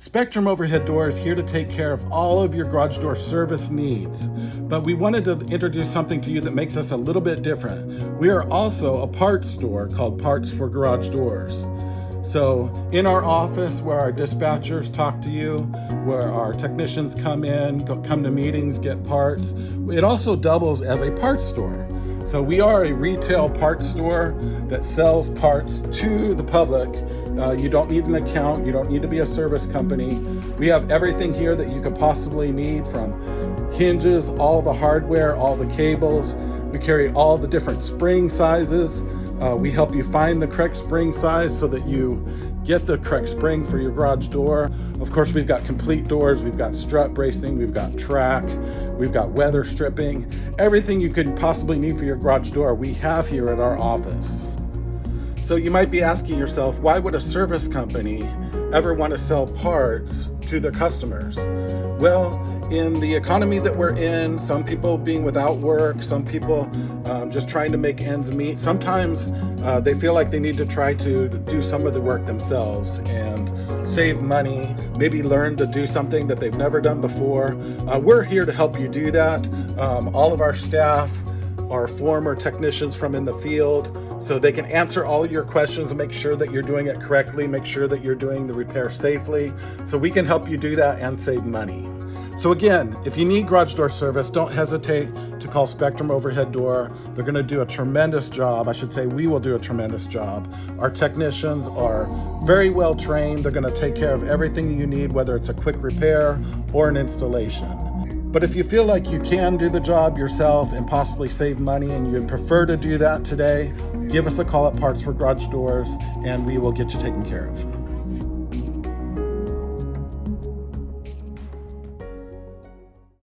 Spectrum Overhead Door is here to take care of all of your garage door service needs, but we wanted to introduce something to you that makes us a little bit different. We are also a parts store called Parts for Garage Doors. So in our office where our dispatchers talk to you, where our technicians come to meetings, get parts, it also doubles as a parts store. So we are a retail parts store that sells parts to the public. You don't need an account, you don't need to be a service company. We have everything here that you could possibly need, from hinges, all the hardware, all the cables. We carry all the different spring sizes. We help you find the correct spring size so that you get the correct spring for your garage door. Of course, we've got complete doors, we've got strut bracing, we've got track, we've got weather stripping. Everything you could possibly need for your garage door, we have here at our office. So you might be asking yourself, why would a service company ever want to sell parts to their customers? Well, in the economy that we're in, some people being without work, some people just trying to make ends meet, sometimes they feel like they need to try to do some of the work themselves and save money, maybe learn to do something that they've never done before. We're here to help you do that. All of our staff are former technicians from in the field, so they can answer all your questions and make sure that you're doing it correctly, make sure that you're doing the repair safely, so we can help you do that and save money. So again, if you need garage door service, don't hesitate to call Spectrum Overhead Door. They're going to do a tremendous job. I should say we will do a tremendous job. Our technicians are very well trained. They're going to take care of everything you need, whether it's a quick repair or an installation. But if you feel like you can do the job yourself and possibly save money and you'd prefer to do that today, give us a call at Parts for Garage Doors and we will get you taken care of.